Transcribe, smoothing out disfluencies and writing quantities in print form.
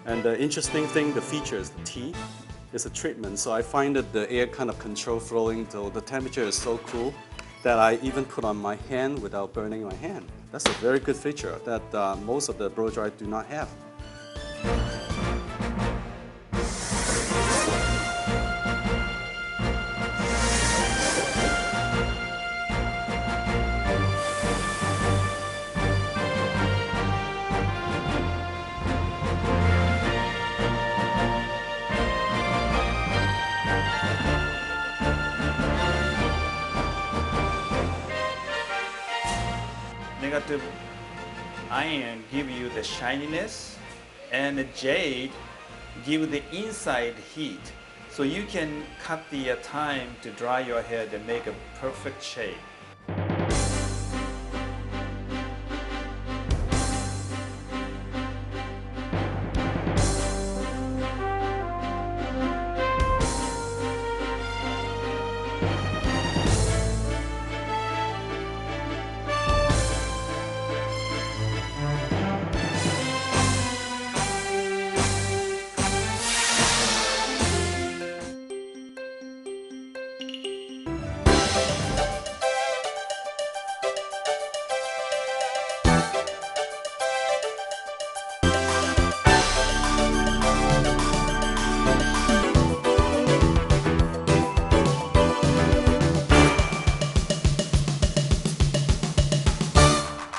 And the interesting thing, the feature is the T. It's a treatment, so I find that the air kind of control flowing, so the temperature is so cool that I even put on my hand without burning my hand. That's a very good feature that most of the blow dry do not have. Negative iron give you the shininess, and the jade give the inside heat. So you can cut the time to dry your hair to make a perfect shape.